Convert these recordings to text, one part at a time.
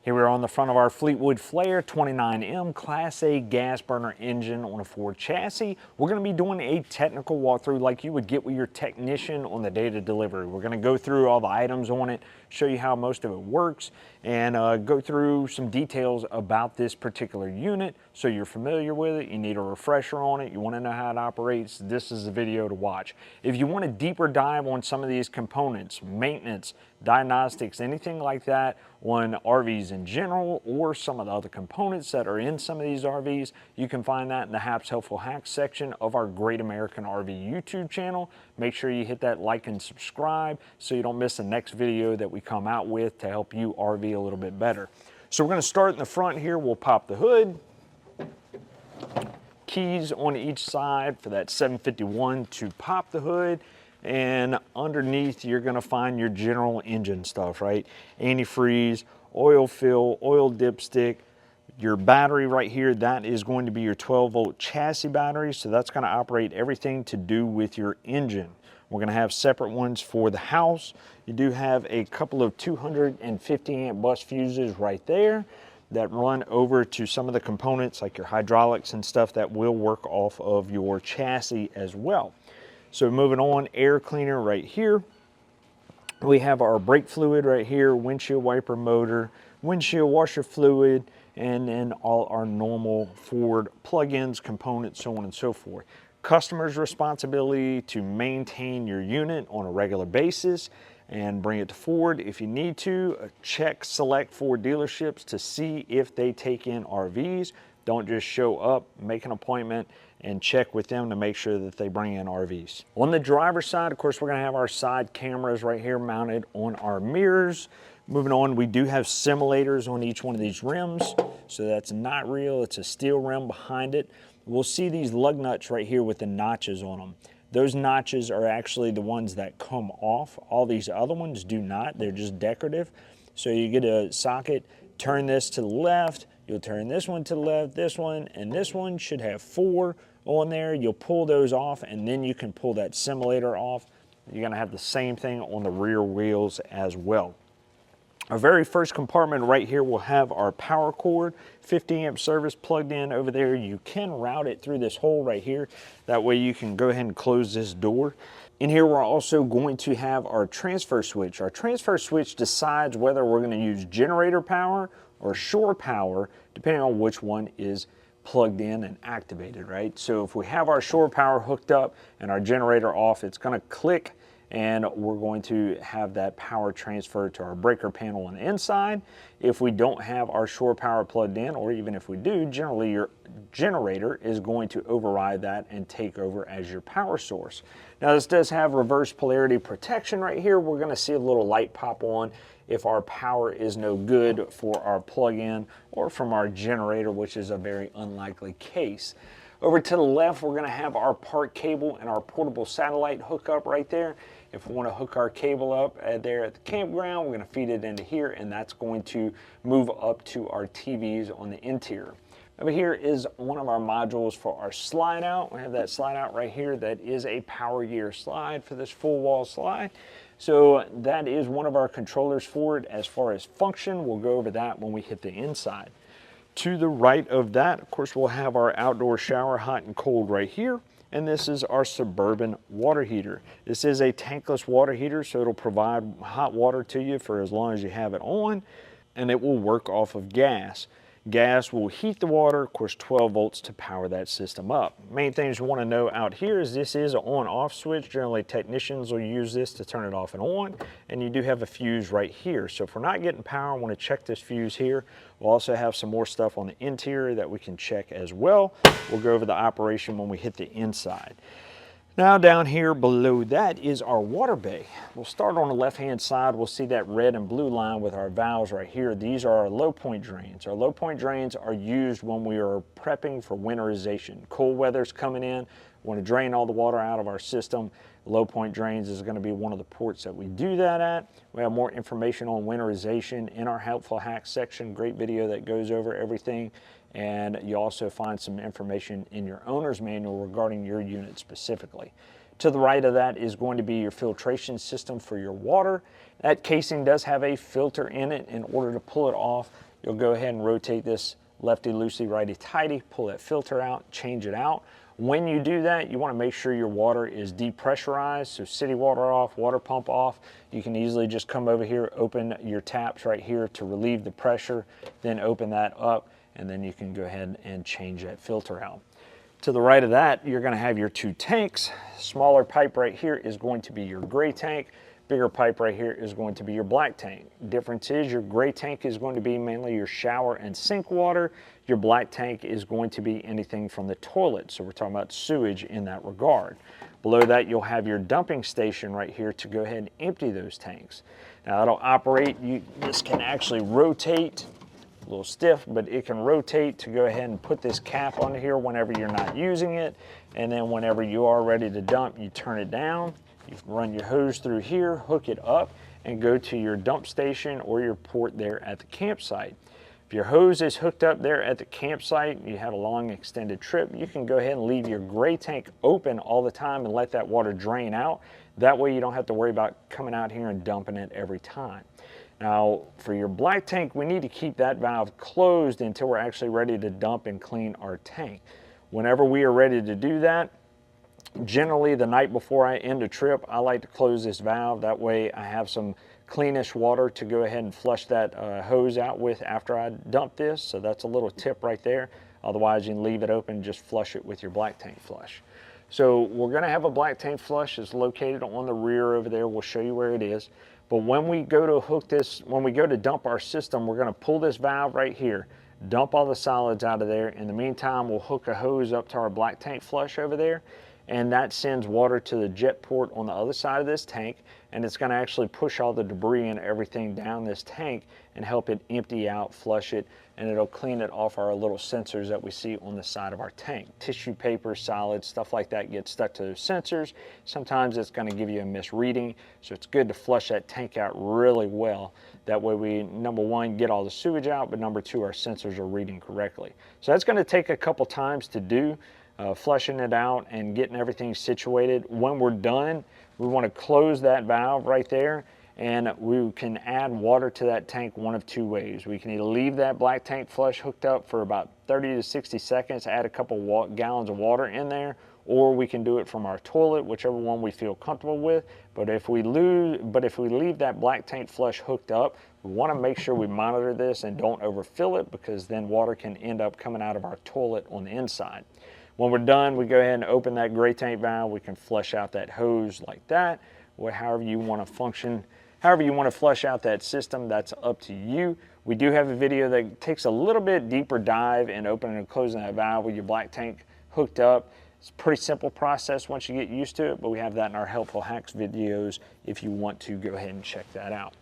Here we are on the front of our Fleetwood Flair 29M Class A gas burner engine on a Ford chassis. We're going to be doing a technical walkthrough like you would get with your technician on the day of delivery. We're going to go through all the items on it, show you how most of it works, and go through some details about this particular unit so you're familiar with it. You need a refresher on it, you want to know how it operates, this is the video to watch. If you want a deeper dive on some of these components, maintenance, diagnostics, anything like that on RVs in general, or some of the other components that are in some of these RVs, you can find that in the Haps Helpful Hacks section of our Great American RV YouTube channel. Make sure you hit that like and subscribe so you don't miss the next video that we come out with to help you RV a little bit better. So we're going to start in the front here. We'll pop the hood. Keys on each side for that 751 to pop the hood. And underneath you're going to find your general engine stuff, right? Antifreeze, oil fill, oil dipstick, your battery right here, that is going to be your 12-volt chassis battery, so that's going to operate everything to do with your engine. We're going to have separate ones for the house. You do have a couple of 250 amp bus fuses right there that run over to some of the components like your hydraulics and stuff that will work off of your chassis as well. So moving on, air cleaner right here. We have our brake fluid right here, windshield wiper motor, windshield washer fluid, and then all our normal Ford plug-ins, components, so on and so forth. Customer's responsibility to maintain your unit on a regular basis and bring it to Ford. If you need to, check select Ford dealerships to see if they take in RVs. Don't just show up, make an appointment, and check with them to make sure that they bring in RVs. On the driver's side, of course, we're gonna have our side cameras right here mounted on our mirrors. Moving on, we do have simulators on each one of these rims, so that's not real, it's a steel rim behind it. We'll see these lug nuts right here with the notches on them. Those notches are actually the ones that come off. All these other ones do not, they're just decorative. So you get a socket, turn this to the left, you'll turn this one to the left, this one, and this one should have 4 on there. You'll pull those off, and then you can pull that simulator off. You're gonna have the same thing on the rear wheels as well. Our very first compartment right here will have our power cord, 50 amp service plugged in over there. You can route it through this hole right here. That way you can go ahead and close this door. In here, we're also going to have our transfer switch. Our transfer switch decides whether we're gonna use generator power or shore power, depending on which one is plugged in and activated, right? So if we have our shore power hooked up and our generator off, it's gonna click and we're going to have that power transferred to our breaker panel on the inside. If we don't have our shore power plugged in, or even if we do, generally your generator is going to override that and take over as your power source. Now this does have reverse polarity protection right here. We're gonna see a little light pop on if our power is no good for our plug-in or from our generator, which is a very unlikely case. Over to the left, we're gonna have our park cable and our portable satellite hookup right there. If we wanna hook our cable up there at the campground, we're gonna feed it into here, and that's going to move up to our TVs on the interior. Over here is one of our modules for our slide out. We have that slide out right here. That is a power gear slide for this full wall slide. So that is one of our controllers for it. As far as function, we'll go over that when we hit the inside. To the right of that, of course, we'll have our outdoor shower, hot and cold right here. And this is our Suburban water heater. This is a tankless water heater, so it'll provide hot water to you for as long as you have it on, and it will work off of gas. Gas will heat the water, of course 12 volts to power that system up. Main things you want to know out here is this is an on-off switch. Generally technicians will use this to turn it off and on, and you do have a fuse right here. So if we're not getting power, I want to check this fuse here. We'll also have some more stuff on the interior that we can check as well. We'll go over the operation when we hit the inside. Now down here below that is our water bay. We'll start on the left-hand side. We'll see that red and blue line with our valves right here. These are our low point drains. Our low point drains are used when we are prepping for winterization. Cold weather's coming in. We want to drain all the water out of our system. Low point drains is going to be one of the ports that we do that at. We have more information on winterization in our Helpful Hacks section. Great video that goes over everything. And you also find some information in your owner's manual regarding your unit specifically. To the right of that is going to be your filtration system for your water. That casing does have a filter in it. In order to pull it off, you'll go ahead and rotate this lefty loosey, righty tighty, pull that filter out, change it out. When you do that, you want to make sure your water is depressurized, so city water off, water pump off. You can easily just come over here, open your taps right here to relieve the pressure, then open that up, and then you can go ahead and change that filter out. To the right of that, you're going to have your two tanks. Smaller pipe right here is going to be your gray tank. Bigger pipe right here is going to be your black tank. Difference is your gray tank is going to be mainly your shower and sink water. Your black tank is going to be anything from the toilet. So we're talking about sewage in that regard. Below that, you'll have your dumping station right here to go ahead and empty those tanks. Now it'll operate, this can actually rotate, a little stiff, but it can rotate to go ahead and put this cap on here whenever you're not using it. And then whenever you are ready to dump, you turn it down. You run your hose through here, hook it up, and go to your dump station or your port there at the campsite. If your hose is hooked up there at the campsite, you had a long extended trip, you can go ahead and leave your gray tank open all the time and let that water drain out. That way you don't have to worry about coming out here and dumping it every time. Now, for your black tank, we need to keep that valve closed until we're actually ready to dump and clean our tank. Whenever we are ready to do that, generally the night before I end a trip, I like to close this valve. That way I have some cleanish water to go ahead and flush that hose out with after I dump this. So that's a little tip right there. Otherwise you can leave it open, just flush it with your black tank flush. So we're gonna have a black tank flush. It's located on the rear over there. We'll show you where it is. But when we go to hook this, when we go to dump our system, we're gonna pull this valve right here, dump all the solids out of there. In the meantime, we'll hook a hose up to our black tank flush over there, and that sends water to the jet port on the other side of this tank, and it's gonna actually push all the debris and everything down this tank and help it empty out, flush it, and it'll clean it off our little sensors that we see on the side of our tank. Tissue paper, solids, stuff like that gets stuck to those sensors. Sometimes it's gonna give you a misreading, so it's good to flush that tank out really well. That way we, number one, get all the sewage out, but number two, our sensors are reading correctly. So that's gonna take a couple times to do. Flushing it out and getting everything situated. When we're done, we want to close that valve right there, and we can add water to that tank one of two ways. We can either leave that black tank flush hooked up for about 30 to 60 seconds, add a couple gallons of water in there, or we can do it from our toilet, whichever one we feel comfortable with. But if we leave that black tank flush hooked up, we want to make sure we monitor this and don't overfill it, because then water can end up coming out of our toilet on the inside. When we're done, we go ahead and open that gray tank valve. We can flush out that hose like that, or however you want to function. However you want to flush out that system, that's up to you. We do have a video that takes a little bit deeper dive in opening and closing that valve with your black tank hooked up. It's a pretty simple process once you get used to it, but we have that in our helpful hacks videos if you want to go ahead and check that out.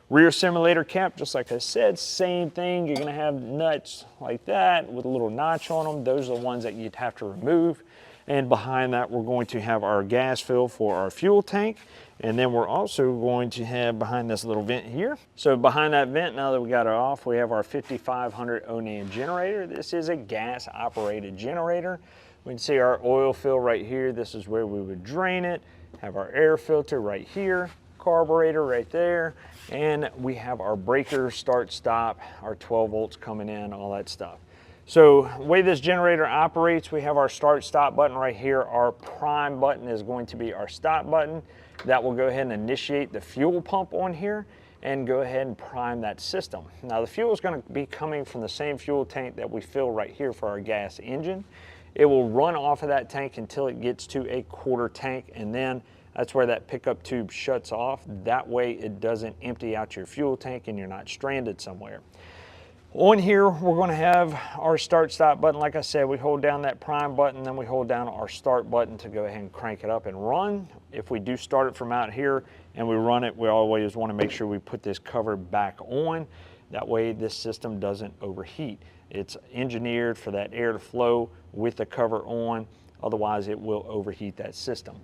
Rear simulator cap, just like I said, same thing. You're gonna have nuts like that with a little notch on them. Those are the ones that you'd have to remove. And behind that, we're going to have our gas fill for our fuel tank. And then we're also going to have behind this little vent here. So behind that vent, now that we got it off, we have our 5500 Onan generator. This is a gas operated generator. We can see our oil fill right here. This is where we would drain it. Have our air filter right here, carburetor right there, and we have our breaker, start, stop, our 12 volts coming in, all that stuff. So the way this generator operates, we have our start, stop button right here. Our prime button is going to be our stop button. That will go ahead and initiate the fuel pump on here and go ahead and prime that system. Now the fuel is going to be coming from the same fuel tank that we fill right here for our gas engine. It will run off of that tank until it gets to a quarter tank, and then that's where that pickup tube shuts off. That way it doesn't empty out your fuel tank and you're not stranded somewhere. On here, we're going to have our start stop button. Like I said, we hold down that prime button, then we hold down our start button to go ahead and crank it up and run. If we do start it from out here and we run it, we always want to make sure we put this cover back on. That way this system doesn't overheat. It's engineered for that air to flow with the cover on. Otherwise it will overheat that system.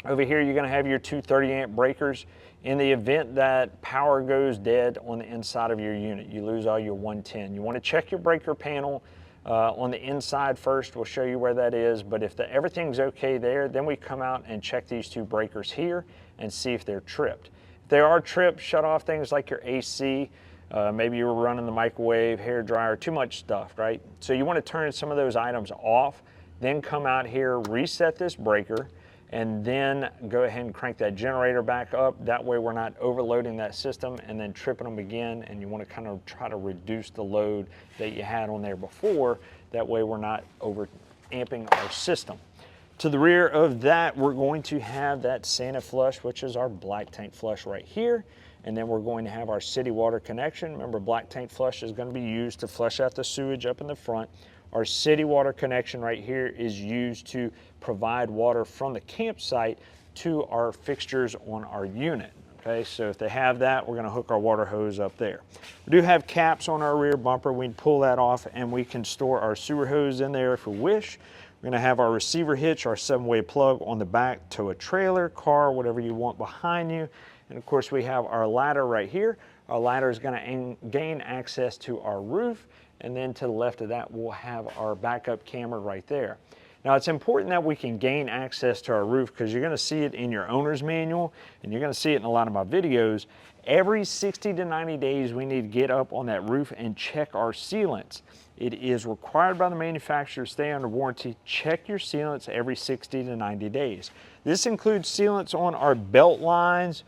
Over here, you're going to have your two 30-amp breakers. In the event that power goes dead on the inside of your unit, you lose all your 110. You want to check your breaker panel on the inside first. We'll show you where that is. But if everything's okay there, then we come out and check these two breakers here and see if they're tripped. If they are tripped, shut off things like your AC, Maybe you were running the microwave, hair dryer, too much stuff, right? So you want to turn some of those items off, then come out here, reset this breaker, and then go ahead and crank that generator back up. That way we're not overloading that system and then tripping them again, and you want to kind of try to reduce the load that you had on there before. That way we're not over amping our system. To the rear of that, we're going to have that Santa flush, which is our black tank flush right here. And then we're going to have our city water connection. Remember, black tank flush is going to be used to flush out the sewage up in the front. Our city water connection right here is used to provide water from the campsite to our fixtures on our unit. Okay, so if they have that, we're going to hook our water hose up there. We do have caps on our rear bumper. We can pull that off and we can store our sewer hose in there if we wish. We're going to have our receiver hitch, our 7-way plug on the back to a trailer, car, whatever you want behind you. And of course we have our ladder right here. Our ladder is going to gain access to our roof, and then to the left of that we'll have our backup camera right there. Now it's important that we can gain access to our roof because you're going to see it in your owner's manual and you're going to see it in a lot of my videos. Every 60 to 90 days we need to get up on that roof and check our sealants. It is required by the manufacturer to stay under warranty. Check your sealants every 60 to 90 days. This includes sealants on our belt lines,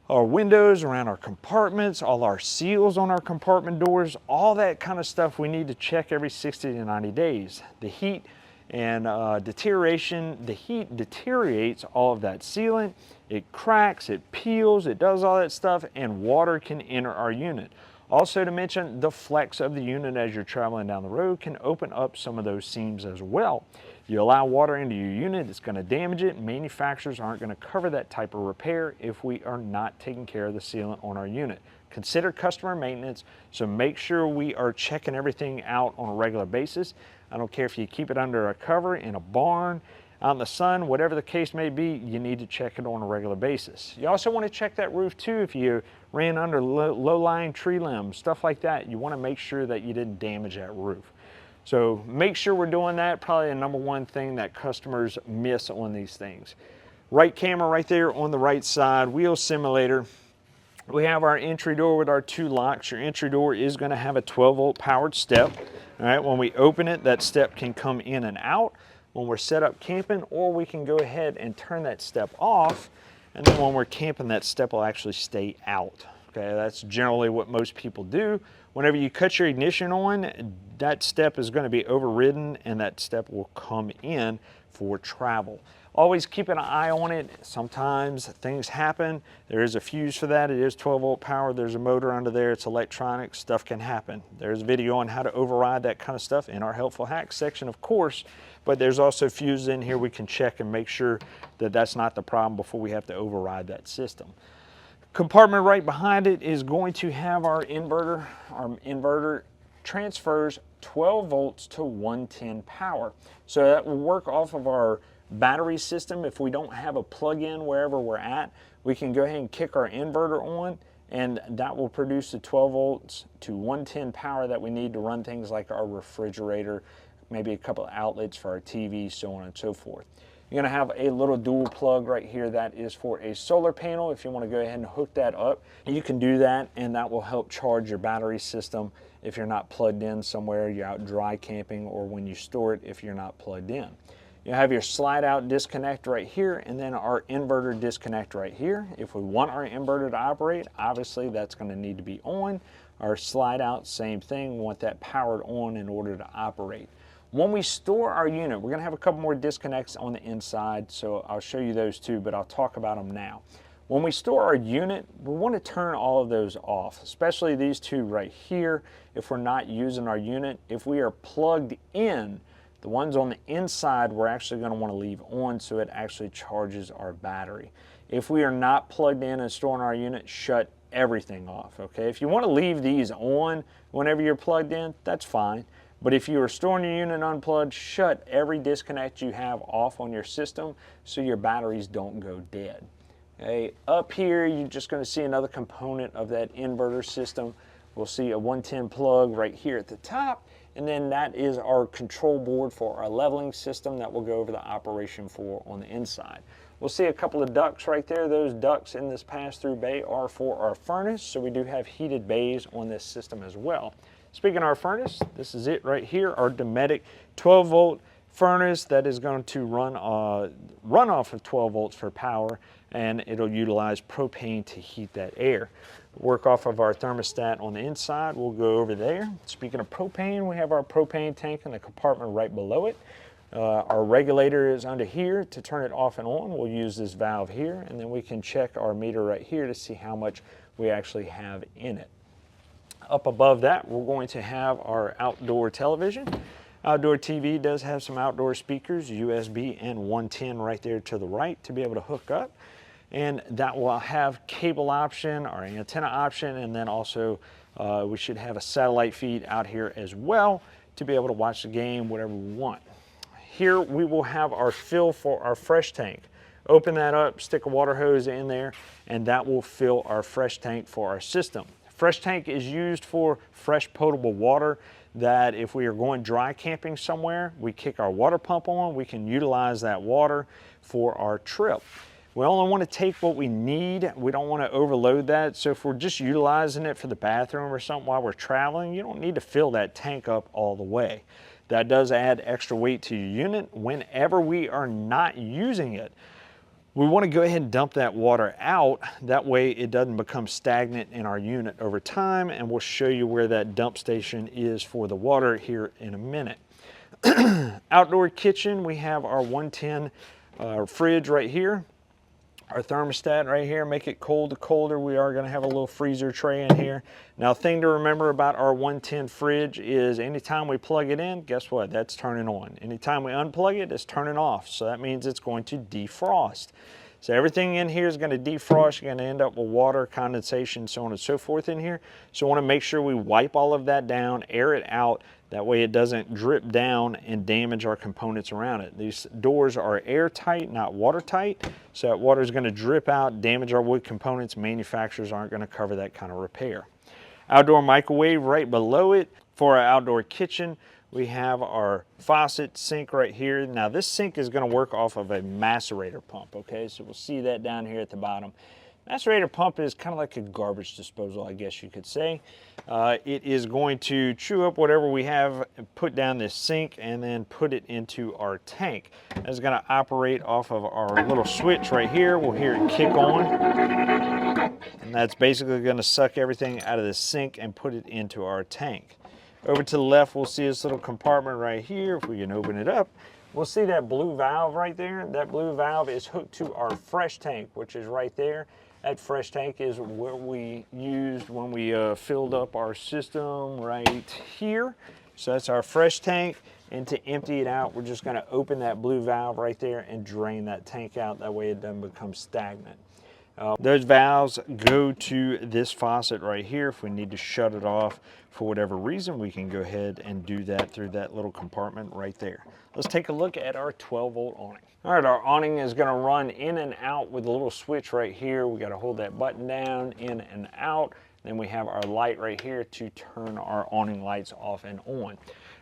our windows, around our compartments, all our seals on our compartment doors, all that kind of stuff we need to check every 60 to 90 days. The heat and deterioration, the heat deteriorates all of that sealant. It cracks, it peels, it does all that stuff, and water can enter our unit. Also to mention, the flex of the unit as you're traveling down the road can open up some of those seams as well. You allow water into your unit, it's going to damage it. Manufacturers aren't going to cover that type of repair if we are not taking care of the sealant on our unit. Consider customer maintenance, so make sure we are checking everything out on a regular basis. I don't care if you keep it under a cover, in a barn, out in the sun, whatever the case may be, you need to check it on a regular basis. You also want to check that roof too. If you ran under low-lying tree limbs, stuff like that, you want to make sure that you didn't damage that roof. So make sure we're doing that. Probably the #1 thing that customers miss on these things. Right camera right there on the right side, wheel simulator. We have our entry door with our 2 locks. Your entry door is going to have a 12-volt powered step. All right, when we open it, that step can come in and out when we're set up camping, or we can go ahead and turn that step off, and then when we're camping, that step will actually stay out. Okay, that's generally what most people do. Whenever you cut your ignition on, that step is going to be overridden and that step will come in for travel. Always keep an eye on it. Sometimes things happen. There is a fuse for that. It is 12-volt power. There's a motor under there. It's electronic. Stuff can happen. There's a video on how to override that kind of stuff in our helpful hacks section, of course, but there's also fuses in here we can check and make sure that that's not the problem before we have to override that system. Compartment right behind it is going to have our inverter. Our inverter transfers 12 volts to 110 power. So that will work off of our battery system. If we don't have a plug-in wherever we're at, we can go ahead and kick our inverter on, and that will produce the 12 volts to 110 power that we need to run things like our refrigerator, maybe a couple of outlets for our TV, so on and so forth. You're going to have a little dual plug right here that is for a solar panel. If you want to go ahead and hook that up, you can do that, and that will help charge your battery system if you're not plugged in somewhere, you're out dry camping, or when you store it if you're not plugged in. You have your slide out disconnect right here, and then our inverter disconnect right here. If we want our inverter to operate, obviously that's going to need to be on. Our slide out, same thing, we want that powered on in order to operate. When we store our unit, we're going to have a couple more disconnects on the inside, so I'll show you those too, but I'll talk about them now. When we store our unit, we want to turn all of those off, especially these two right here if we're not using our unit. If we are plugged in, the ones on the inside we're actually going to want to leave on so it actually charges our battery. If we are not plugged in and storing our unit, shut everything off, okay? If you want to leave these on whenever you're plugged in, that's fine. But if you are storing your unit unplugged, shut every disconnect you have off on your system so your batteries don't go dead. Okay, up here you're just going to see another component of that inverter system. We'll see a 110 plug right here at the top, and then that is our control board for our leveling system that we'll go over the operation for on the inside. We'll see a couple of ducts right there. Those ducts in this pass-through bay are for our furnace, so we do have heated bays on this system as well. Speaking of our furnace, this is it right here, our Dometic 12-volt furnace that is going to run off of 12 volts for power, and it'll utilize propane to heat that air. Work off of our thermostat on the inside. We'll go over there. Speaking of propane, we have our propane tank in the compartment right below it. Our regulator is under here. To turn it off and on, we'll use this valve here, and then we can check our meter right here to see how much we actually have in it. Up above that, we're going to have our outdoor television. Outdoor TV does have some outdoor speakers, USB and 110 right there to the right to be able to hook up. And that will have cable option, our antenna option, and then also we should have a satellite feed out here as well to be able to watch the game, whatever we want. Here we will have our fill for our fresh tank. Open that up, stick a water hose in there, and that will fill our fresh tank for our system. Fresh tank is used for fresh potable water that if we are going dry camping somewhere, we kick our water pump on, we can utilize that water for our trip. We only want to take what we need. We don't want to overload that. So if we're just utilizing it for the bathroom or something while we're traveling, you don't need to fill that tank up all the way. That does add extra weight to your unit. Whenever we are not using it, we want to go ahead and dump that water out. That way it doesn't become stagnant in our unit over time, and we'll show you where that dump station is for the water here in a minute. Outdoor kitchen, we have our 110 fridge right here. Our thermostat right here, make it cold to colder. We are gonna have a little freezer tray in here. Now, thing to remember about our 110 fridge is anytime we plug it in, guess what? That's turning on. Anytime we unplug it, it's turning off. So that means it's going to defrost. So everything in here is gonna defrost. You're gonna end up with water, condensation, so on and so forth in here. So I wanna make sure we wipe all of that down, air it out. That way it doesn't drip down and damage our components around it. These doors are airtight, not watertight. So that water is going to drip out, damage our wood components. Manufacturers aren't going to cover that kind of repair. Outdoor microwave right below it. For our outdoor kitchen, we have our faucet sink right here. Now this sink is going to work off of a macerator pump, okay? So we'll see that down here at the bottom. Macerator pump is kind of like a garbage disposal, I guess you could say. It is going to chew up whatever we have, put down this sink, and then put it into our tank. It's going to operate off of our little switch right here. We'll hear it kick on. And that's basically going to suck everything out of the sink and put it into our tank. Over to the left, we'll see this little compartment right here. If we can open it up, we'll see that blue valve right there. That blue valve is hooked to our fresh tank, which is right there. That fresh tank is what we used when we filled up our system right here. So that's our fresh tank. And to empty it out, we're just going to open that blue valve right there and drain that tank out. That way it doesn't become stagnant. Those valves go to this faucet right here. If we need to shut it off for whatever reason, we can go ahead and do that through that little compartment right there. Let's take a look at our 12-volt awning. All right, our awning is going to run in and out with a little switch right here. We got to hold that button down, in and out. Then we have our light right here to turn our awning lights off and on.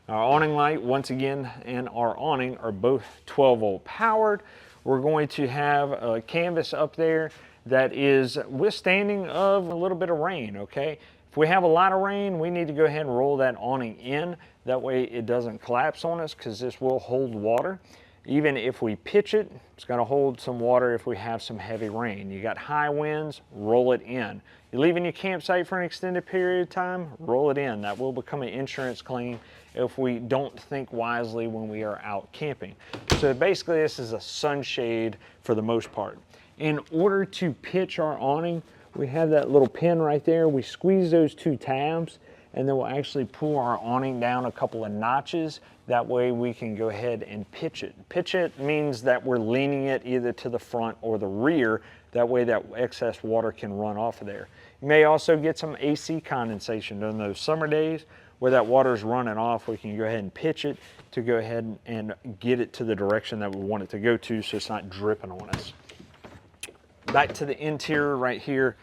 Our awning light, once again, and our awning are both 12-volt powered. We're going to have a canvas up there that is withstanding of a little bit of rain, okay? If we have a lot of rain, we need to go ahead and roll that awning in. That way it doesn't collapse on us, because this will hold water. Even if we pitch it, it's gonna hold some water if we have some heavy rain. You got high winds, roll it in. You're leaving your campsite for an extended period of time, roll it in. That will become an insurance claim if we don't think wisely when we are out camping. So basically this is a sunshade for the most part. In order to pitch our awning, we have that little pin right there. We squeeze those two tabs, and then we'll actually pull our awning down a couple of notches. That way we can go ahead and pitch it. Pitch it means that we're leaning it either to the front or the rear. That way that excess water can run off of there. You may also get some AC condensation during those summer days where that water is running off. We can go ahead and pitch it to go ahead and get it to the direction that we want it to go to, so it's not dripping on us. Back to the interior right here.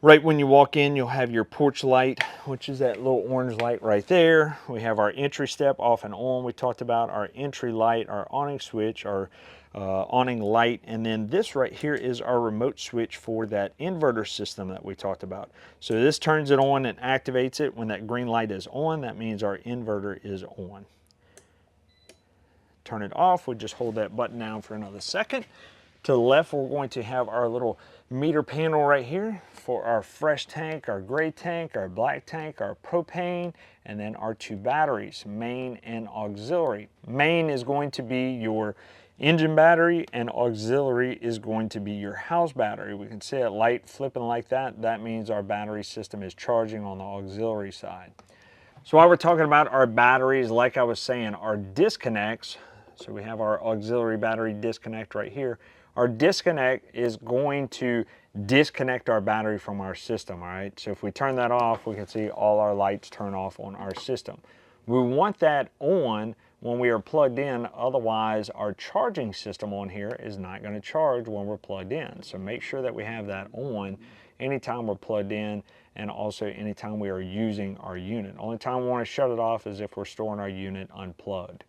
Right when you walk in, you'll have your porch light, which is that little orange light right there. We have our entry step off and on. We talked about our entry light, our awning switch, our awning light, and then this right here is our remote switch for that inverter system that we talked about. So this turns it on and activates it. When that green light is on, that means our inverter is on. Turn it off, we just hold that button down for another second. To the left, we're going to have our little meter panel right here for our fresh tank, our gray tank, our black tank, our propane, and then our two batteries, main and auxiliary. Main is going to be your engine battery and auxiliary is going to be your house battery. We can see it light flipping like that. That means our battery system is charging on the auxiliary side. So while we're talking about our batteries, like I was saying, our disconnects, so we have our auxiliary battery disconnect right here. Our disconnect is going to disconnect our battery from our system, all right? So if we turn that off, we can see all our lights turn off on our system. We want that on when we are plugged in, otherwise our charging system on here is not going to charge when we're plugged in. So make sure that we have that on anytime we're plugged in and also anytime we are using our unit. Only time we want to shut it off is if we're storing our unit unplugged.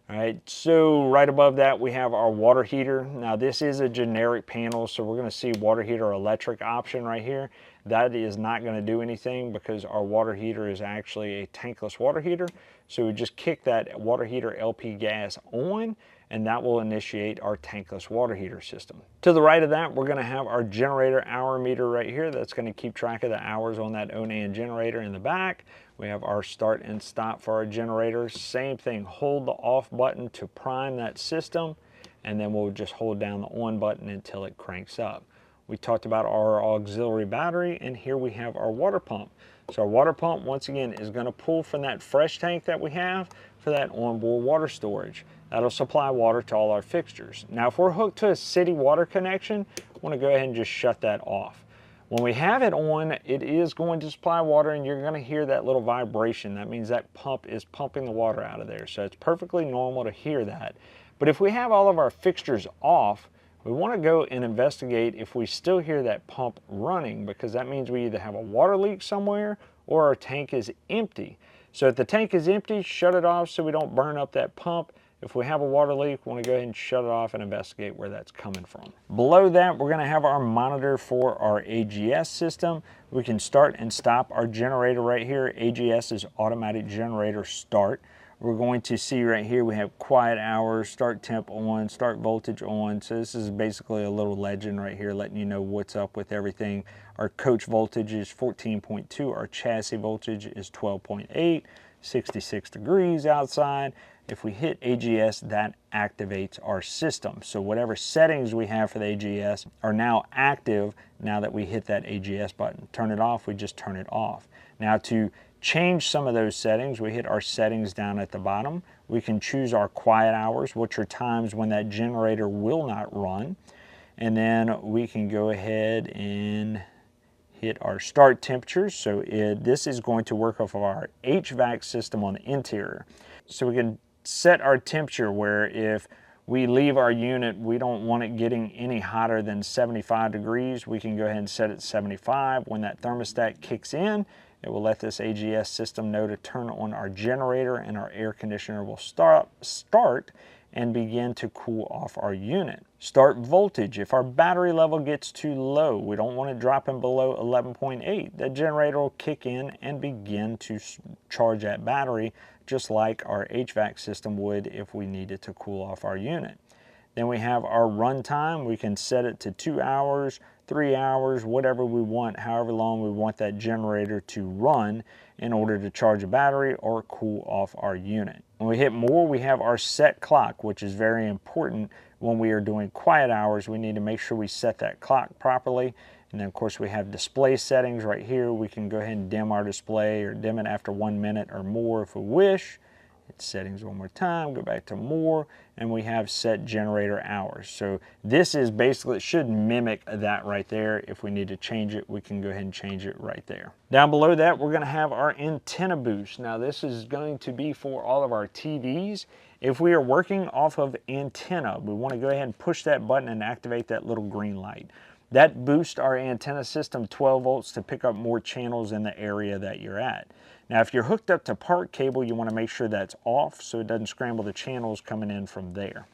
All right, so right above that we have our water heater. Now this is a generic panel, so we're going to see water heater electric option right here. That is not going to do anything because our water heater is actually a tankless water heater. So we just kick that water heater LP gas on and that will initiate our tankless water heater system. To the right of that, we're going to have our generator hour meter right here. That's going to keep track of the hours on that Onan generator in the back. We have our start and stop for our generator. Same thing, hold the off button to prime that system, and then we'll just hold down the on button until it cranks up. We talked about our auxiliary battery, and here we have our water pump. So our water pump, once again, is going to pull from that fresh tank that we have for that onboard water storage. That'll supply water to all our fixtures. Now, if we're hooked to a city water connection, I want to go ahead and just shut that off. When we have it on, it is going to supply water and you're going to hear that little vibration. That means that pump is pumping the water out of there. So it's perfectly normal to hear that. But if we have all of our fixtures off, we want to go and investigate if we still hear that pump running, because that means we either have a water leak somewhere or our tank is empty. So if the tank is empty, shut it off so we don't burn up that pump. If we have a water leak, we want to go ahead and shut it off and investigate where that's coming from. Below that, we're going to have our monitor for our AGS system. We can start and stop our generator right here. AGS is automatic generator start. We're going to see right here we have quiet hours, start temp on, start voltage on. So this is basically a little legend right here letting you know what's up with everything. Our coach voltage is 14.2. Our chassis voltage is 12.8, 66 degrees outside. If we hit AGS, that activates our system. So whatever settings we have for the AGS are now active now that we hit that AGS button. Turn it off, we just turn it off. Now to change some of those settings, we hit our settings down at the bottom. We can choose our quiet hours, which are times when that generator will not run. And then we can go ahead and hit our start temperatures. So this is going to work off of our HVAC system on the interior. So we can set our temperature where if we leave our unit, we don't want it getting any hotter than 75 degrees. We can go ahead and set it 75. When that thermostat kicks in, it will let this AGS system know to turn on our generator and our air conditioner will start and begin to cool off our unit. Start voltage. If our battery level gets too low, we don't want it dropping below 11.8, that generator will kick in and begin to charge that battery just like our HVAC system would if we needed to cool off our unit. Then we have our run time. We can set it to 2 hours, 3 hours, whatever we want, however long we want that generator to run in order to charge a battery or cool off our unit. When we hit more, we have our set clock, which is very important when we are doing quiet hours. We need to make sure we set that clock properly. And then of course we have display settings right here. We can go ahead and dim our display or dim it after 1 minute or more if we wish. Hit settings one more time, go back to more, and we have set generator hours. So this is basically, it should mimic that right there. If we need to change it, we can go ahead and change it right there. Down below that, we're gonna have our antenna boost. Now this is going to be for all of our TVs. If we are working off of antenna, we wanna go ahead and push that button and activate that little green light. That boosts our antenna system 12 volts to pick up more channels in the area that you're at. Now, if you're hooked up to park cable, you want to make sure that's off so it doesn't scramble the channels coming in from there.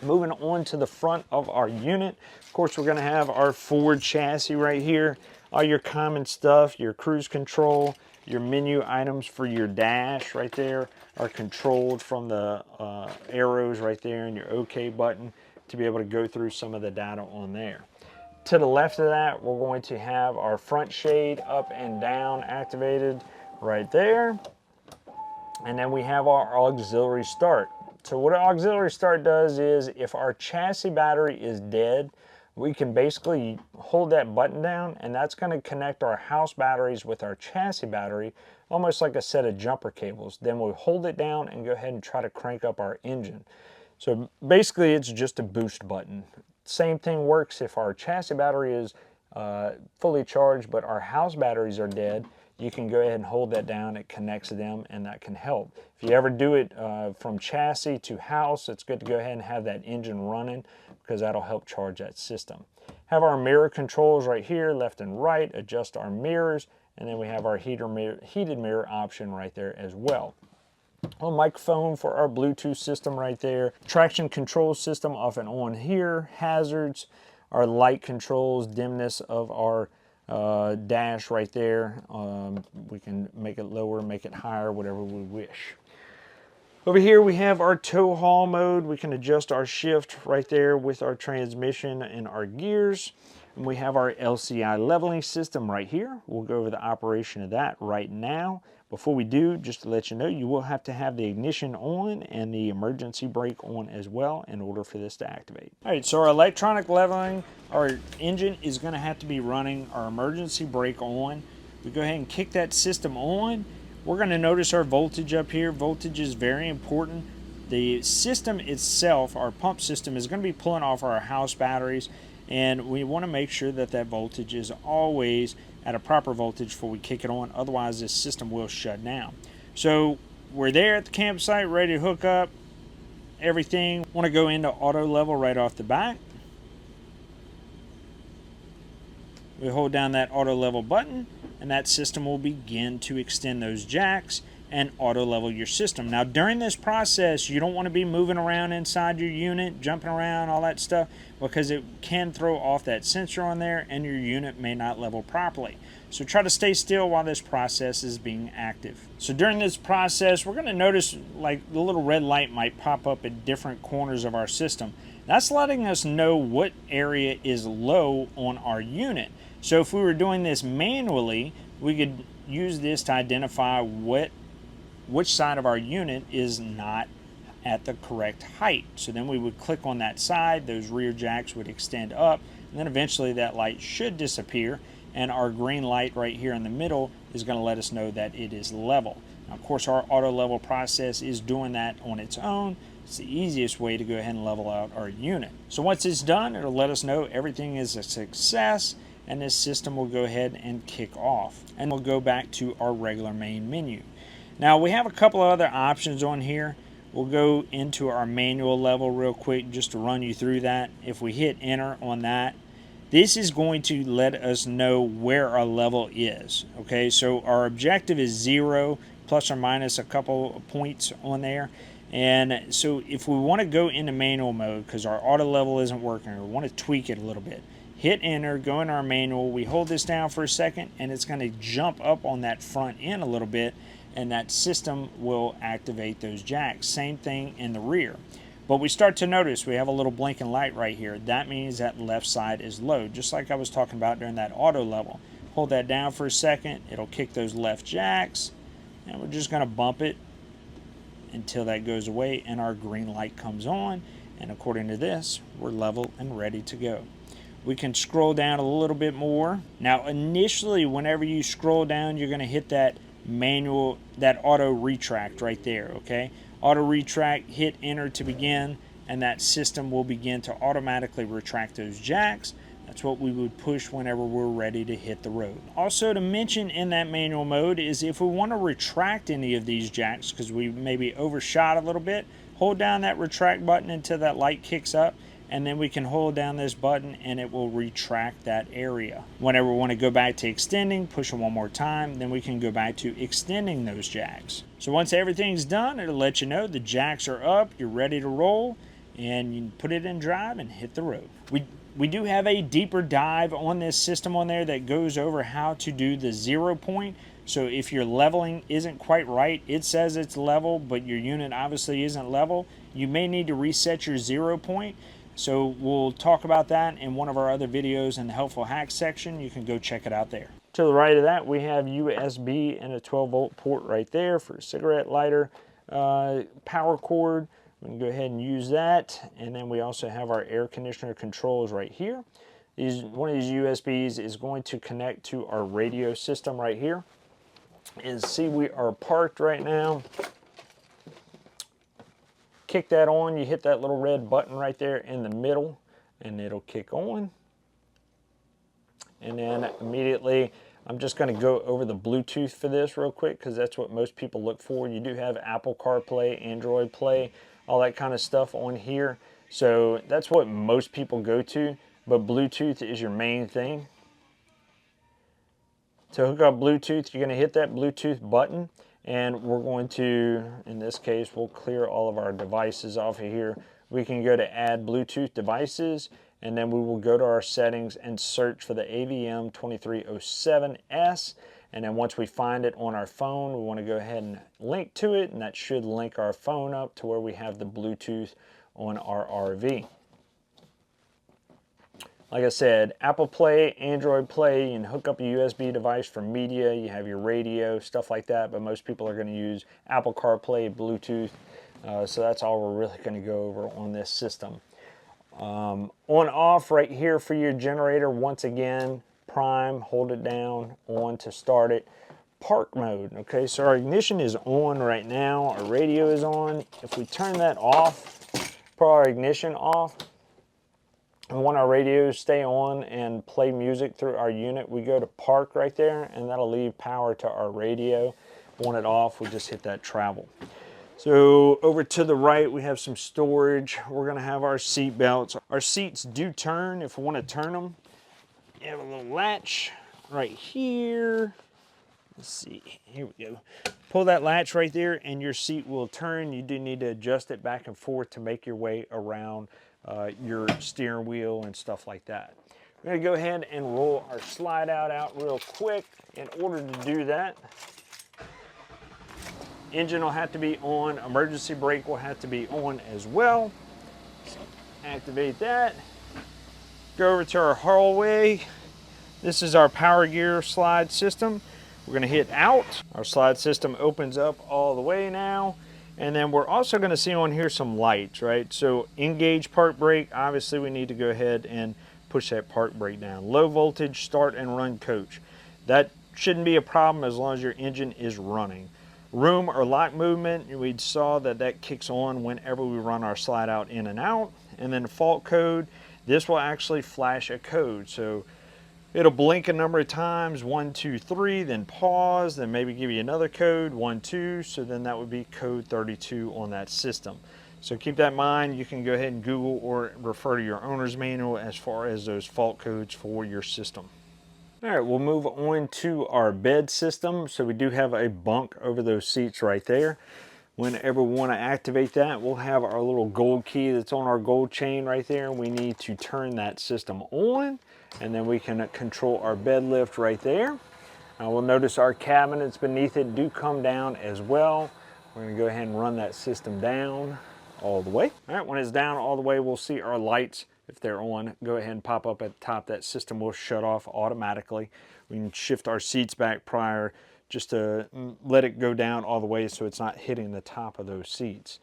Moving on to the front of our unit, of course, we're going to have our Ford chassis right here. All your common stuff, your cruise control, your menu items for your dash right there are controlled from the arrows right there and your OK button to be able to go through some of the data on there. To the left of that, we're going to have our front shade up and down activated right there. And then we have our auxiliary start. So what an auxiliary start does is if our chassis battery is dead, we can basically hold that button down, and that's going to connect our house batteries with our chassis battery, almost like a set of jumper cables. Then we'll hold it down and go ahead and try to crank up our engine. So basically it's just a boost button. Same thing works if our chassis battery is fully charged but our house batteries are dead. You can go ahead and hold that down, it connects them, and that can help. If you ever do it from chassis to house, it's good to go ahead and have that engine running because that'll help charge that system. Have our mirror controls right here, left and right, adjust our mirrors, and then we have our heated mirror option right there as well. A microphone for our Bluetooth system right there. Traction control system off and on here. Hazards, our light controls, dimness of our dash right there. We can make it lower, make it higher, whatever we wish. Over here we have our tow haul mode. We can adjust our shift right there with our transmission and our gears. And we have our LCI leveling system right here. We'll go over the operation of that right now. Before we do, just to let you know, you will have to have the ignition on and the emergency brake on as well in order for this to activate. All right, so our electronic leveling, our engine is going to have to be running our emergency brake on. We go ahead and kick that system on. We're going to notice our voltage up here. Voltage is very important. The system itself, our pump system, is going to be pulling off our house batteries, and we want to make sure that that voltage is always at a proper voltage before we kick it on. Otherwise, this system will shut down. So we're there at the campsite, ready to hook up everything. Want to go into auto level right off the bat. We hold down that auto level button, and that system will begin to extend those jacks and auto level your system. Now during this process, you don't want to be moving around inside your unit, jumping around, all that stuff, because it can throw off that sensor on there and your unit may not level properly. So try to stay still while this process is being active. So during this process, we're going to notice like the little red light might pop up at different corners of our system. That's letting us know what area is low on our unit. So if we were doing this manually, we could use this to identify which side of our unit is not at the correct height. So then we would click on that side, those rear jacks would extend up, and then eventually that light should disappear, and our green light right here in the middle is going to let us know that it is level. Now, of course, our auto level process is doing that on its own. It's the easiest way to go ahead and level out our unit. So once it's done, it'll let us know everything is a success, and this system will go ahead and kick off. And we'll go back to our regular main menu. Now we have a couple of other options on here. We'll go into our manual level real quick just to run you through that. If we hit enter on that, this is going to let us know where our level is. Okay, so our objective is 0 plus or minus a couple of points on there. And so if we want to go into manual mode because our auto level isn't working, or we want to tweak it a little bit, hit enter, go in our manual, we hold this down for a second, and it's going to jump up on that front end a little bit, and that system will activate those jacks. Same thing in the rear. But we start to notice we have a little blinking light right here. That means that left side is low, just like I was talking about during that auto level. Hold that down for a second, it'll kick those left jacks, and we're just going to bump it until that goes away and our green light comes on, and according to this, we're level and ready to go. We can scroll down a little bit more. Now initially, whenever you scroll down, you're going to hit that manual, that auto retract right there, okay? Auto retract, hit enter to begin, and that system will begin to automatically retract those jacks. That's what we would push whenever we're ready to hit the road. Also to mention in that manual mode is if we want to retract any of these jacks because we maybe overshot a little bit, hold down that retract button until that light kicks up, and then we can hold down this button and it will retract that area. Whenever we want to go back to extending, push it one more time, then we can go back to extending those jacks. So once everything's done, it'll let you know the jacks are up, you're ready to roll, and you put it in drive and hit the road. We do have a deeper dive on this system on there that goes over how to do the 0 point. So if your leveling isn't quite right, it says it's level, but your unit obviously isn't level, you may need to reset your 0 point. So we'll talk about that in one of our other videos in the helpful hacks section. You can go check it out there. To the right of that, we have USB and a 12-volt port right there for a cigarette lighter power cord. We can go ahead and use that. And then we also have our air conditioner controls right here. One of these USBs is going to connect to our radio system right here. And see, we are parked right now. Kick that on, you hit that little red button right there in the middle, and it'll kick on. And then immediately, I'm just going to go over the Bluetooth for this real quick, because that's what most people look for. You do have Apple CarPlay, Android Play, all that kind of stuff on here. So that's what most people go to, but Bluetooth is your main thing. To hook up Bluetooth, you're going to hit that Bluetooth button, and we're going to, in this case, we'll clear all of our devices off of here. We can go to add Bluetooth devices, and then we will go to our settings and search for the AVM 2307S. And then once we find it on our phone, we want to go ahead and link to it, and that should link our phone up to where we have the Bluetooth on our RV. Like I said, Apple Play, Android Play, you can hook up a USB device for media, you have your radio, stuff like that, but most people are going to use Apple CarPlay, Bluetooth, so that's all we're really going to go over on this system. On off right here for your generator, once again, prime, hold it down, on to start it. Park mode, okay, so our ignition is on right now, our radio is on. If we turn that off, put our ignition off, and want our radios stay on and play music through our unit, we go to park right there, and that'll leave power to our radio. Want it off, we just hit that travel. So over to the right, we have some storage. We're gonna have our seat belts. Our seats do turn if we wanna turn them. You have a little latch right here. Let's see, here we go. Pull that latch right there and your seat will turn. You do need to adjust it back and forth to make your way around your steering wheel and stuff like that. We're gonna go ahead and roll our slide out real quick. In order to do that, engine will have to be on, emergency brake will have to be on as well. So activate that. Go over to our hallway. This is our power gear slide system. We're gonna hit out. Our slide system opens up all the way now. And then we're also gonna see on here some lights, right? So engage park brake, obviously we need to go ahead and push that park brake down. Low voltage start and run coach. That shouldn't be a problem as long as your engine is running. Room or lock movement, we saw that that kicks on whenever we run our slide out in and out. And then fault code, this will actually flash a code. So it'll blink a number of times, 1, 2, 3, then pause, then maybe give you another code, 1, 2, so then that would be code 32 on that system. So keep that in mind. You can go ahead and Google or refer to your owner's manual as far as those fault codes for your system. All right, we'll move on to our bed system. So we do have a bunk over those seats right there. Whenever we want to activate that, we'll have our little gold key that's on our gold chain right there. We need to turn that system on, and then we can control our bed lift right there. We'll notice our cabinets beneath it do come down as well. We're going to go ahead and run that system down all the way. All right, when it's down all the way, we'll see our lights. If they're on, go ahead and pop up at the top. That system will shut off automatically. We can shift our seats back prior just to let it go down all the way so it's not hitting the top of those seats.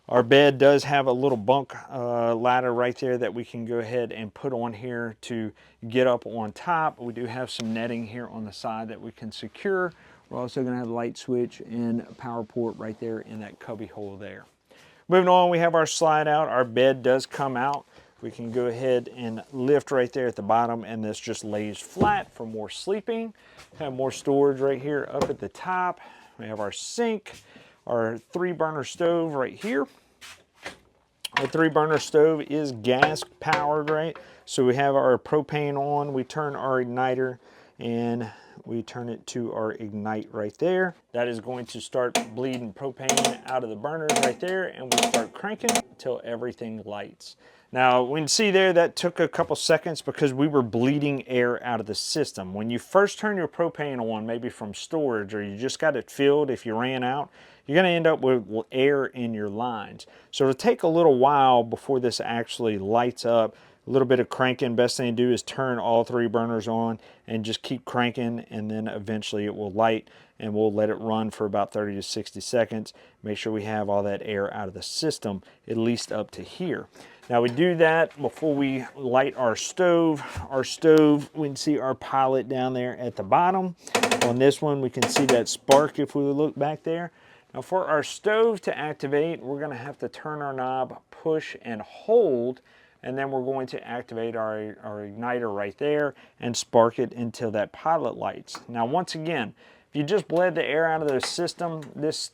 Our bed does have a little bunk ladder right there that we can go ahead and put on here to get up on top. We do have some netting here on the side that we can secure. We're also going to have a light switch and a power port right there in that cubby hole there. Moving on, we have our slide out. Our bed does come out. We can go ahead and lift right there at the bottom, and this just lays flat for more sleeping. Have more storage right here up at the top. We have our sink, our 3-burner stove right here. Our 3-burner stove is gas powered, right? So we have our propane on, we turn our igniter, and we turn it to our ignite right there. That is going to start bleeding propane out of the burners right there, and we start cranking until everything lights. Now, we can see there that took a couple seconds because we were bleeding air out of the system. When you first turn your propane on, maybe from storage, or you just got it filled if you ran out, you're gonna end up with air in your lines. So it'll take a little while before this actually lights up. A little bit of cranking. Best thing to do is turn all 3 burners on and just keep cranking, and then eventually it will light, and we'll let it run for about 30 to 60 seconds. Make sure we have all that air out of the system, at least up to here. Now we do that before we light our stove. Our stove, we can see our pilot down there at the bottom. On this one, we can see that spark if we look back there. Now for our stove to activate, we're gonna have to turn our knob, push and hold, and then we're going to activate our igniter right there and spark it until that pilot lights. Now once again, if you just bled the air out of the system, this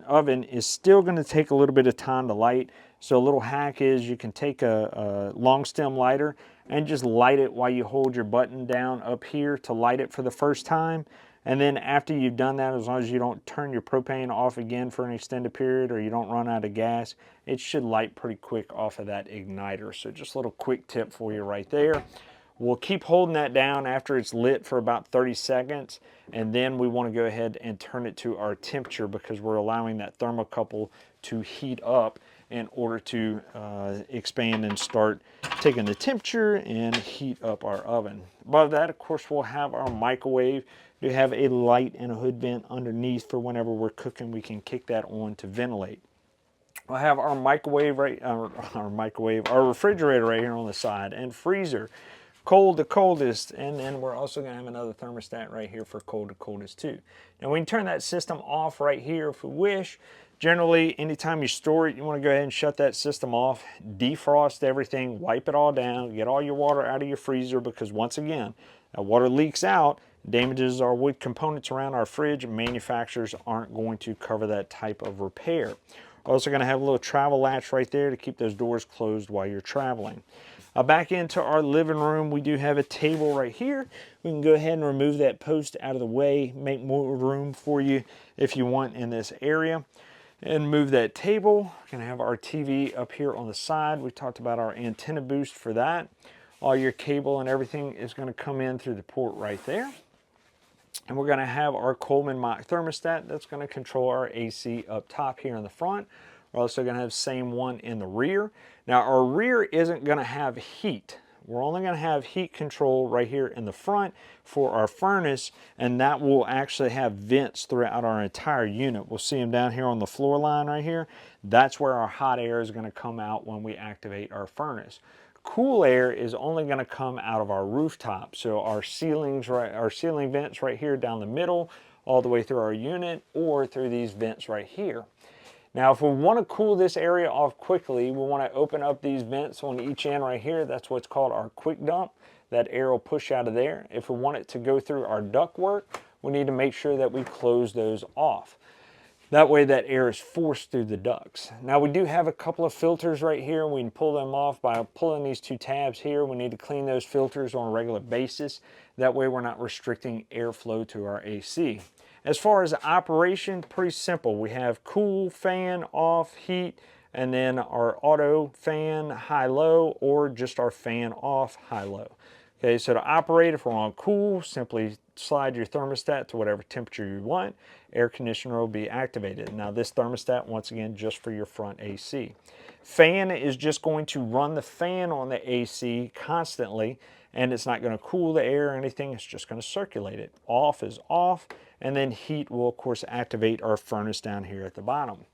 oven is still gonna take a little bit of time to light. So a little hack is you can take a long stem lighter and just light it while you hold your button down up here to light it for the first time. And then after you've done that, as long as you don't turn your propane off again for an extended period or you don't run out of gas, it should light pretty quick off of that igniter. So just a little quick tip for you right there. We'll keep holding that down after it's lit for about 30 seconds, and then we want to go ahead and turn it to our temperature because we're allowing that thermocouple to heat up in order to expand and start taking the temperature and heat up our oven. Above that, of course, we'll have our microwave. We have a light and a hood vent underneath for whenever we're cooking, we can kick that on to ventilate. We'll have our microwave our refrigerator right here on the side, and freezer, cold to coldest, and then we're also going to have another thermostat right here for cold to coldest too. Now we can turn that system off right here if we wish. Generally, anytime you store it, you want to go ahead and shut that system off, defrost everything, wipe it all down, get all your water out of your freezer, because once again, that water leaks out, damages our wood components around our fridge, and manufacturers aren't going to cover that type of repair. Also going to have a little travel latch right there to keep those doors closed while you're traveling. Back into our living room, we do have a table right here. We can go ahead and remove that post out of the way, make more room for you if you want in this area. And move that table. We're gonna have our TV up here on the side. We talked about our antenna boost for that. All your cable and everything is gonna come in through the port right there. And we're gonna have our Coleman Mach thermostat that's gonna control our AC up top here in the front. We're also gonna have the same one in the rear. Now our rear isn't gonna have heat. We're only gonna have heat control right here in the front for our furnace, and that will actually have vents throughout our entire unit. We'll see them down here on the floor line right here. That's where our hot air is gonna come out when we activate our furnace. Cool air is only going to come out of our rooftop. So our ceilings, our ceiling vents right here down the middle, all the way through our unit, or through these vents right here. Now, if we want to cool this area off quickly, we want to open up these vents on each end right here. That's what's called our quick dump. That air will push out of there. If we want it to go through our ductwork, we need to make sure that we close those off. That way that air is forced through the ducts. Now we do have a couple of filters right here. We can pull them off by pulling these 2 tabs here. We need to clean those filters on a regular basis. That way we're not restricting airflow to our AC. As far as operation, pretty simple. We have cool, fan, off, heat, and then our auto fan, high-low, or just our fan off, high-low. Okay, so to operate, if we're on cool, simply slide your thermostat to whatever temperature you want. Air conditioner will be activated. Now this thermostat, once again, just for your front AC. Fan is just going to run the fan on the AC constantly, and it's not going to cool the air or anything. It's just going to circulate it. Off is off, and then heat will, of course, activate our furnace down here at the bottom.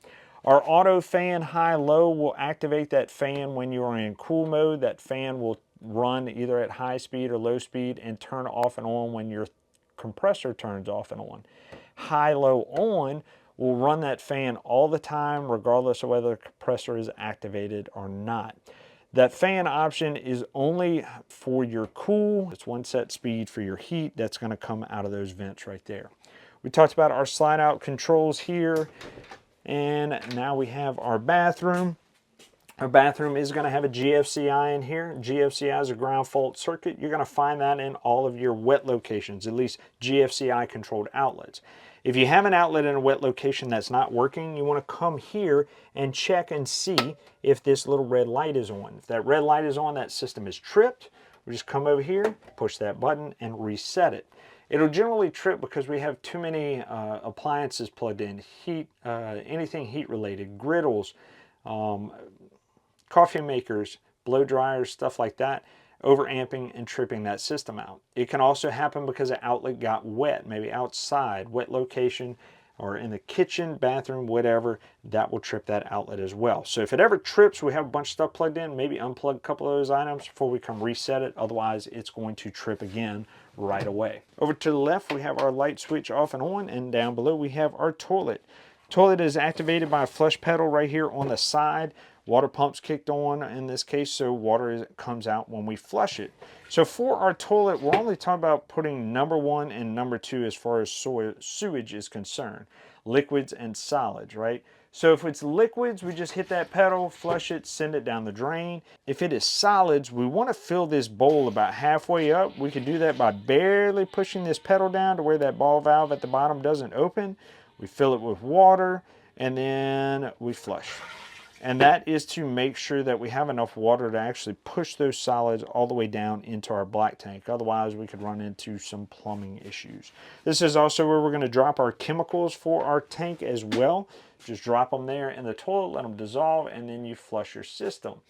Our auto fan high-low will activate that fan when you are in cool mode. That fan will run either at high speed or low speed and turn off and on when your compressor turns off and on. High-low on will run that fan all the time regardless of whether the compressor is activated or not. That fan option is only for your cool. It's 1 set speed for your heat. That's going to come out of those vents right there. We talked about our slide out controls here, and now we have our bathroom. Our bathroom is going to have a GFCI in here. GFCI is a ground fault circuit. You're going to find that in all of your wet locations, at least GFCI controlled outlets. If you have an outlet in a wet location that's not working, you want to come here and check and see if this little red light is on. If that red light is on, that system is tripped. We just come over here, push that button, and reset it. It'll generally trip because we have too many appliances plugged in. Heat, anything heat related, griddles, coffee makers, blow dryers, stuff like that, overamping and tripping that system out. It can also happen because the outlet got wet, maybe outside, wet location, or in the kitchen, bathroom, whatever, that will trip that outlet as well. So if it ever trips, we have a bunch of stuff plugged in, maybe unplug a couple of those items before we come reset it. Otherwise, it's going to trip again right away. Over to the left, we have our light switch off and on, and down below we have our toilet. Toilet is activated by a flush pedal right here on the side. Water pump's kicked on in this case, so water comes out when we flush it. So for our toilet, we're only talking about putting number 1 and number 2 as far as sewage is concerned. Liquids and solids, right? So if it's liquids, we just hit that pedal, flush it, send it down the drain. If it is solids, we want to fill this bowl about halfway up. We can do that by barely pushing this pedal down to where that ball valve at the bottom doesn't open. We fill it with water, and then we flush. And that is to make sure that we have enough water to actually push those solids all the way down into our black tank. Otherwise, we could run into some plumbing issues. This is also where we're going to drop our chemicals for our tank as well. Just drop them there in the toilet, let them dissolve, and then you flush your system.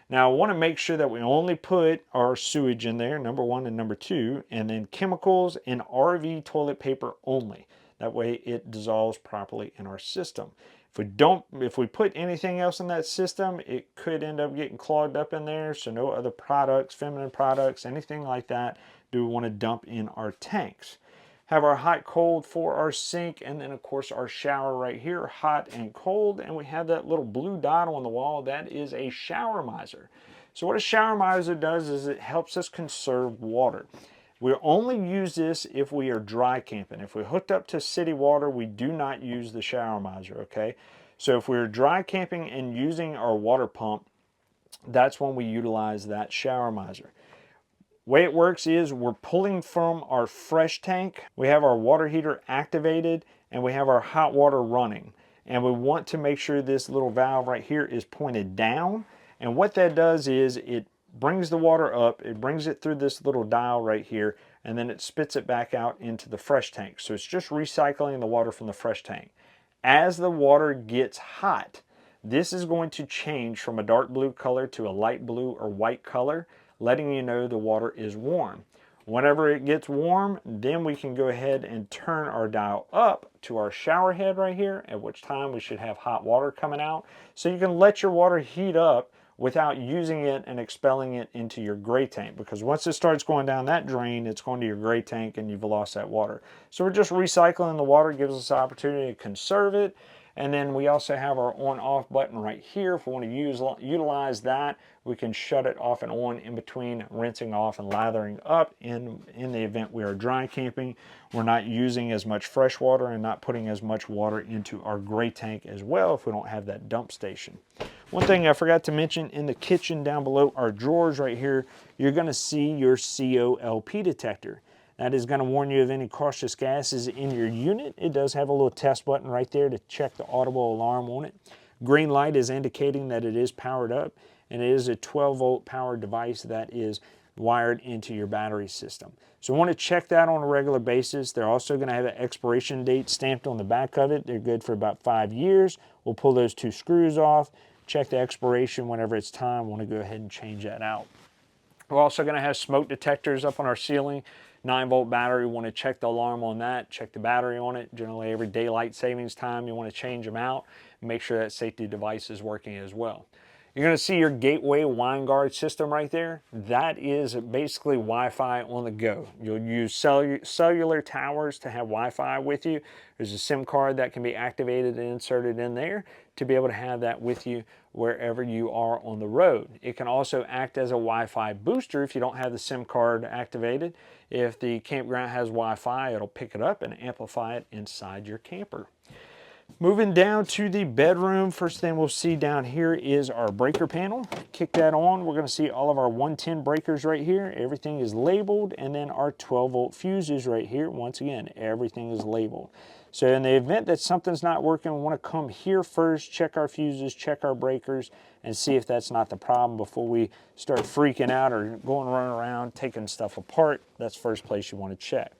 Now, I want to make sure that we only put our sewage in there, number 1 and number 2, and then chemicals and RV toilet paper only. That way it dissolves properly in our system. If we put anything else in that system, it could end up getting clogged up in there. So no other products, feminine products, anything like that do we want to dump in our tanks. Have our hot cold for our sink, and then of course our shower right here, hot and cold. And we have that little blue dot on the wall. That is a shower miser. So what a shower miser does is it helps us conserve water. We only use this if we are dry camping. If we're hooked up to city water, we do not use the shower miser, okay? So if we're dry camping and using our water pump, that's when we utilize that shower miser. Way it works is we're pulling from our fresh tank. We have our water heater activated, and we have our hot water running. And we want to make sure this little valve right here is pointed down. And what that does is it brings the water up, it brings it through this little dial right here, and then it spits it back out into the fresh tank. So it's just recycling the water from the fresh tank. As the water gets hot, this is going to change from a dark blue color to a light blue or white color, letting you know the water is warm. Whenever it gets warm, then we can go ahead and turn our dial up to our shower head right here, at which time we should have hot water coming out. So you can let your water heat up without using it and expelling it into your gray tank, because once it starts going down that drain, it's going to your gray tank and you've lost that water. So we're just recycling the water, gives us the opportunity to conserve it. And then we also have our on-off button right here. If we want to utilize that, we can shut it off and on in between rinsing off and lathering up. In the event we are dry camping, we're not using as much fresh water and not putting as much water into our gray tank as well if we don't have that dump station. One thing I forgot to mention, in the kitchen down below our drawers right here, you're going to see your COLP detector. That is going to warn you of any cautious gases in your unit. It does have a little test button right there to check the audible alarm on it. Green light is indicating that it is powered up, and it is a 12-volt power device that is wired into your battery system. So I want to check that on a regular basis. They're also going to have an expiration date stamped on the back of it. They're good for about 5 years. We'll pull those 2 screws off, check the expiration whenever it's time. Want to go ahead and change that out. We're also going to have smoke detectors up on our ceiling. 9-volt battery, want to check the alarm on that, check the battery on it. Generally every daylight savings time you want to change them out and make sure that safety device is working as well. You're going to see your gateway wine guard system right there. That is basically Wi-Fi on the go. You'll use cellular towers to have Wi-Fi with you. There's a SIM card that can be activated and inserted in there to be able to have that with you wherever you are on the road. It can also act as a Wi-Fi booster if you don't have the SIM card activated. If the campground has Wi-Fi, it'll pick it up and amplify it inside your camper. Moving down to the bedroom, first thing we'll see down here is our breaker panel. Kick that on, we're gonna see all of our 110 breakers right here. Everything is labeled, and then our 12-volt fuses right here. Once again, everything is labeled. So in the event that something's not working, we wanna come here first, check our fuses, check our breakers, and see if that's not the problem before we start freaking out or running around, taking stuff apart. That's the first place you wanna check.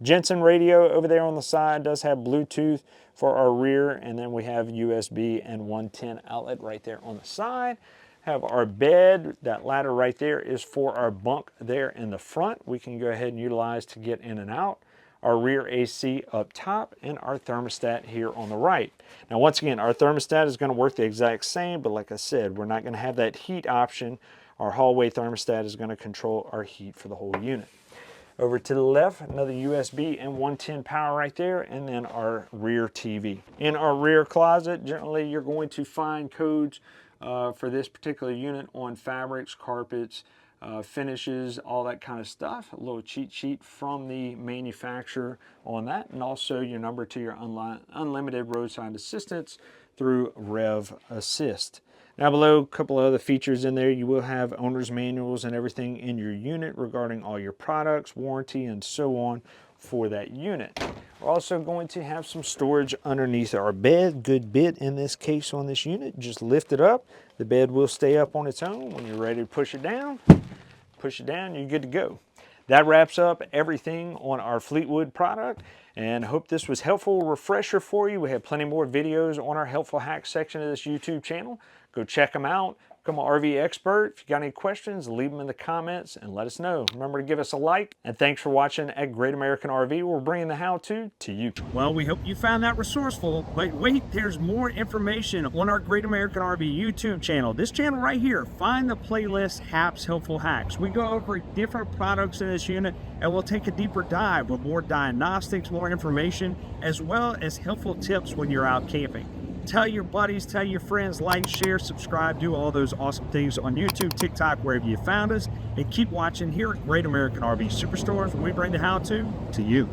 Jensen radio over there on the side does have Bluetooth for our rear, and then we have USB and 110 outlet right there on the side. Have our bed, that ladder right there is for our bunk there in the front. We can go ahead and utilize to get in and out. Our rear AC up top, and our thermostat here on the right. Now once again, our thermostat is going to work the exact same, but like I said, we're not going to have that heat option. Our hallway thermostat is going to control our heat for the whole unit. Over to the left, another USB and 110 power right there, and then our rear TV. In our rear closet, generally you're going to find codes for this particular unit on fabrics, carpets, finishes, all that kind of stuff. A little cheat sheet from the manufacturer on that, and also your number to your unlimited roadside assistance through Rev Assist. Now below, a couple of other features in there. You will have owner's manuals and everything in your unit regarding all your products, warranty, and so on for that unit. We're also going to have some storage underneath our bed. Good bit in this case on this unit. Just lift it up. The bed will stay up on its own. When you're ready to push it down, you're good to go. That wraps up everything on our Fleetwood product, and hope this was helpful refresher for you. We have plenty more videos on our helpful hacks section of this YouTube channel. Go check them out. Become an RV expert. If you got any questions, leave them in the comments and let us know. Remember to give us a like, and thanks for watching at Great American RV. We're bringing the how-to to you. Well, we hope you found that resourceful, but wait, there's more information on our Great American RV YouTube channel. This channel right here, find the playlist HAPS Helpful Hacks. We go over different products in this unit, and we'll take a deeper dive with more diagnostics, more information, as well as helpful tips when you're out camping. Tell your buddies, tell your friends, like, share, subscribe, do all those awesome things on YouTube, TikTok, wherever you found us. And keep watching here at Great American RV SuperStores, where we bring the how-to you.